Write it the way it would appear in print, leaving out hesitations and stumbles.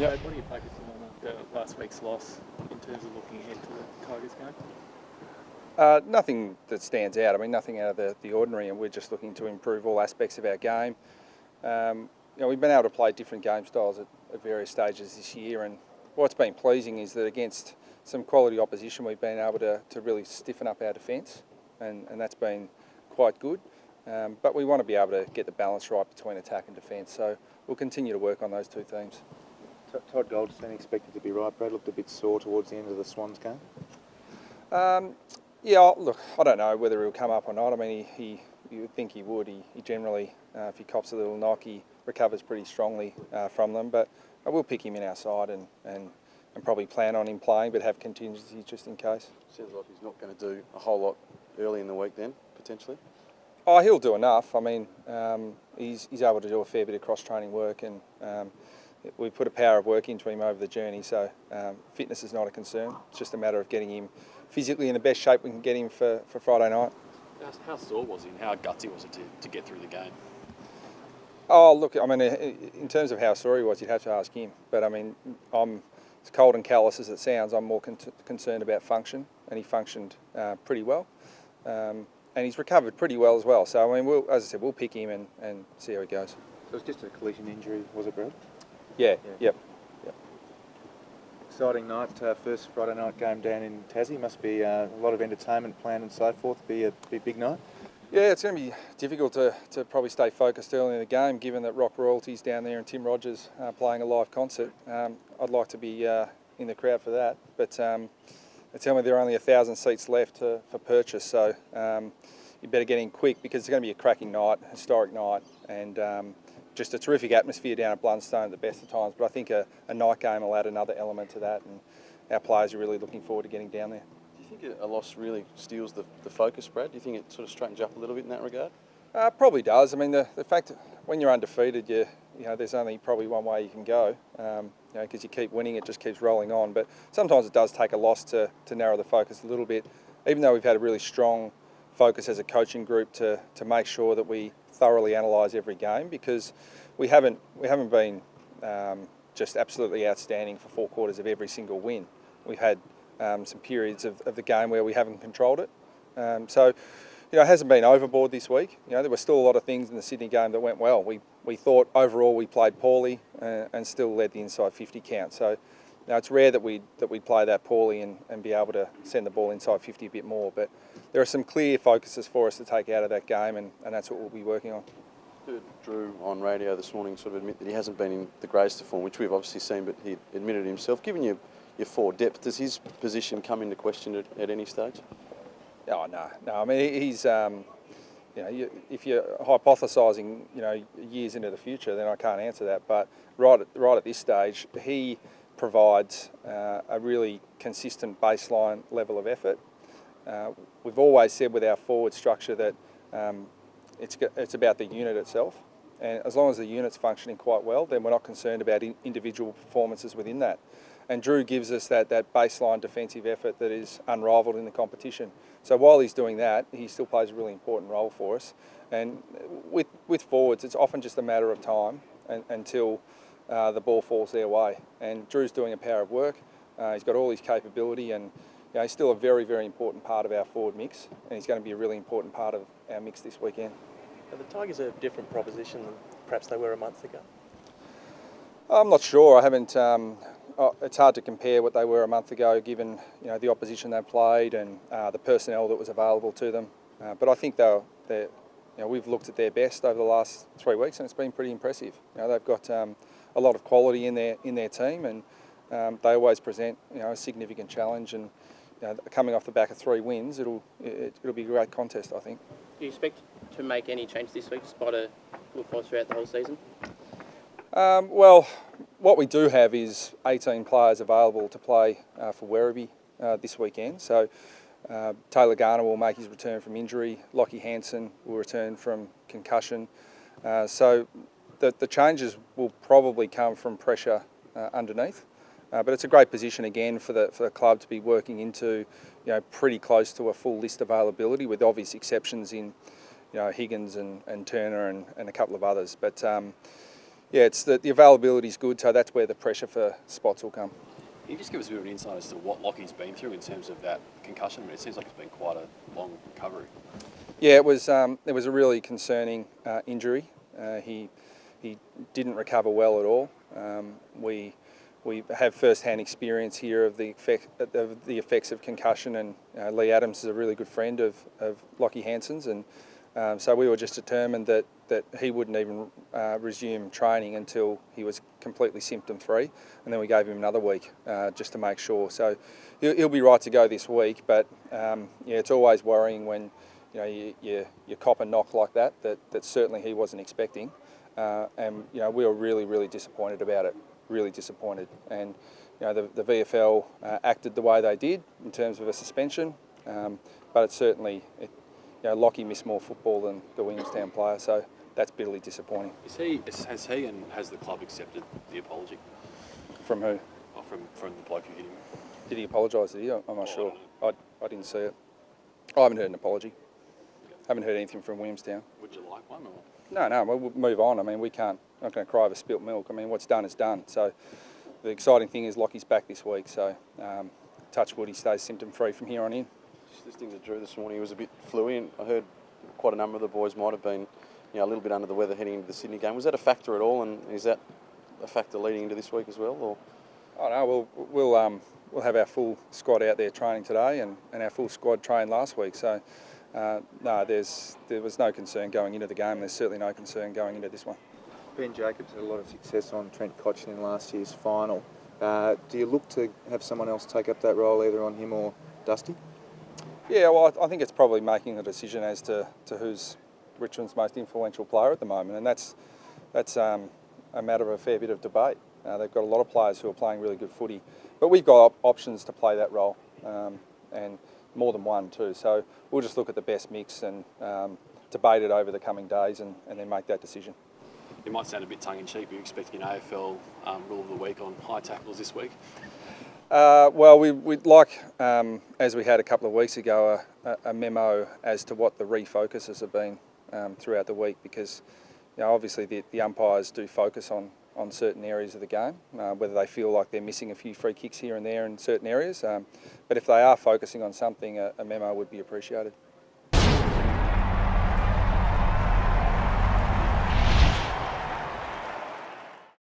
Yep. What are you focusing on after last week's loss in terms of looking ahead to the Tigers game? Nothing that stands out. I mean, nothing out of the ordinary, and we're just looking to improve all aspects of our game. We've been able to play different game styles at various stages this year, and what's been pleasing is that against some quality opposition, we've been able to really stiffen up our defence, and that's been quite good. But we want to be able to get the balance right between attack and defence, so we'll continue to work on those two themes. Todd Goldstein expected to be right. Brad looked a bit sore towards the end of the Swans game. Yeah, look, I don't know whether he'll come up or not. I mean, you would think he would. He generally, if he cops a little knock, he recovers pretty strongly from them. But I will pick him in our side and probably plan on him playing, but have contingency just in case. Sounds like he's not going to do a whole lot early in the week then, potentially. Oh, he'll do enough. I mean, he's able to do a fair bit of cross-training work, and we put a power of work into him over the journey, so fitness is not a concern. It's just a matter of getting him physically in the best shape we can get him for Friday night. How sore was he and how gutsy was it to get through the game? Oh, look, I mean, in terms of how sore he was, you'd have to ask him. But, I mean, as cold and callous as it sounds, I'm more concerned about function, and he functioned pretty well. And he's recovered pretty well as well. So, I mean, as I said, we'll pick him and see how he goes. So it was just a collision injury, was it, Brad? Yeah. Yep. Exciting night, first Friday night game down in Tassie. Must be a lot of entertainment planned and so forth. Be a big night. Yeah, it's going to be difficult to probably stay focused early in the game, given that Rock Royalty's down there and Tim Rogers playing a live concert. I'd like to be in the crowd for that, but they tell me there are only 1,000 seats left for purchase, so you better get in quick because it's going to be a cracking night, historic night, and just a terrific atmosphere down at Blundstone at the best of times. But I think a night game will add another element to that, and our players are really looking forward to getting down there. Do you think a loss really steals the focus, Brad? Do you think it sort of straightens you up a little bit in that regard? Probably does. I mean, the fact that when you're undefeated, there's only probably one way you can go, because you keep winning, it just keeps rolling on. But sometimes it does take a loss to narrow the focus a little bit, even though we've had a really strong focus as a coaching group to make sure that we thoroughly analyse every game, because we haven't been just absolutely outstanding for 4 quarters of every single win. We've had some periods of the game where we haven't controlled it. So it hasn't been overboard this week. There were still a lot of things in the Sydney game that went well. We thought overall we played poorly and still led the inside 50 count. So it's rare that we play that poorly and be able to send the ball inside 50 a bit more. But there are some clear focuses for us to take out of that game, and that's what we'll be working on. Heard Drew on radio this morning sort of admit that he hasn't been in the greatest of form, which we've obviously seen, but he admitted himself. Given your forward depth, does his position come into question at any stage? Oh, no. I mean, he's, if you're hypothesising, years into the future, then I can't answer that. But right at this stage, he provides a really consistent baseline level of effort. We've always said with our forward structure that it's about the unit itself, and as long as the unit's functioning quite well, then we're not concerned about individual performances within that. And Drew gives us that baseline defensive effort that is unrivalled in the competition. So while he's doing that, he still plays a really important role for us. And with forwards, it's often just a matter of time until the ball falls their way. And Drew's doing a power of work. He's got all his capability, and he's still a very, very important part of our forward mix, and he's going to be a really important part of our mix this weekend. Are the Tigers a different proposition than perhaps they were a month ago? I'm not sure. I haven't. It's hard to compare what they were a month ago, given the opposition they played and the personnel that was available to them. But I think we've looked at their best over the last 3 weeks, and it's been pretty impressive. They've got a lot of quality in their team, and they always present a significant challenge. And coming off the back of 3 wins, it'll be a great contest, I think. Do you expect to make any change this week, despite a good force throughout the whole season? Well, what we do have is 18 players available to play for Werribee this weekend. So Taylor Garner will make his return from injury. Lockie Hansen will return from concussion. So the changes will probably come from pressure underneath. But it's a great position again for the club to be working into, pretty close to a full list availability, with obvious exceptions in, Higgins and Turner and a couple of others. But yeah, it's the availability is good, so that's where the pressure for spots will come. Can you just give us a bit of an insight as to what Lockie's been through in terms of that concussion? I mean, it seems like it's been quite a long recovery. Yeah, it was a really concerning injury. He didn't recover well at all. We have first-hand experience here of the effects of concussion, and Lee Adams is a really good friend of Lockie Hanson's, and so we were just determined that he wouldn't even resume training until he was completely symptom-free, and then we gave him another week just to make sure. So he'll be right to go this week, but yeah, it's always worrying when you cop a knock like that certainly he wasn't expecting, and we were really disappointed about it. Really disappointed, and the VFL acted the way they did in terms of a suspension, but it's certainly Lockie missed more football than the Williamstown player, so that's bitterly disappointing. Has he and has the club accepted the apology? From who? Oh, from the bloke who hit him. Did he apologise? Did he? I'm not sure. I didn't see it. I haven't heard an apology. Haven't heard anything from Williamstown. Would you like one? Or? No, we'll move on. I mean, we can't. I'm not going to cry over spilt milk. I mean, what's done is done. So the exciting thing is Lockie's back this week. So touch wood, he stays symptom-free from here on in. Just listening to Drew this morning, he was a bit fluey, and I heard quite a number of the boys might have been a little bit under the weather heading into the Sydney game. Was that a factor at all, and is that a factor leading into this week as well? Or? Oh no, we'll have our full squad out there training today, and our full squad trained last week. So no, there was no concern going into the game. There's certainly no concern going into this one. Ben Jacobs had a lot of success on Trent Cotchin in last year's final. Do you look to have someone else take up that role, either on him or Dusty? Yeah, well, I think it's probably making the decision as to who's Richmond's most influential player at the moment, and that's a matter of a fair bit of debate. They've got a lot of players who are playing really good footy, but we've got options to play that role, and more than one too. So we'll just look at the best mix and debate it over the coming days, and then make that decision. It might sound a bit tongue-in-cheek, but you're expecting an AFL rule of the week on high tackles this week? Well, we'd like, as we had a couple of weeks ago, a memo as to what the refocuses have been throughout the week, because obviously the umpires do focus on certain areas of the game, whether they feel like they're missing a few free kicks here and there in certain areas. But if they are focusing on something, a memo would be appreciated.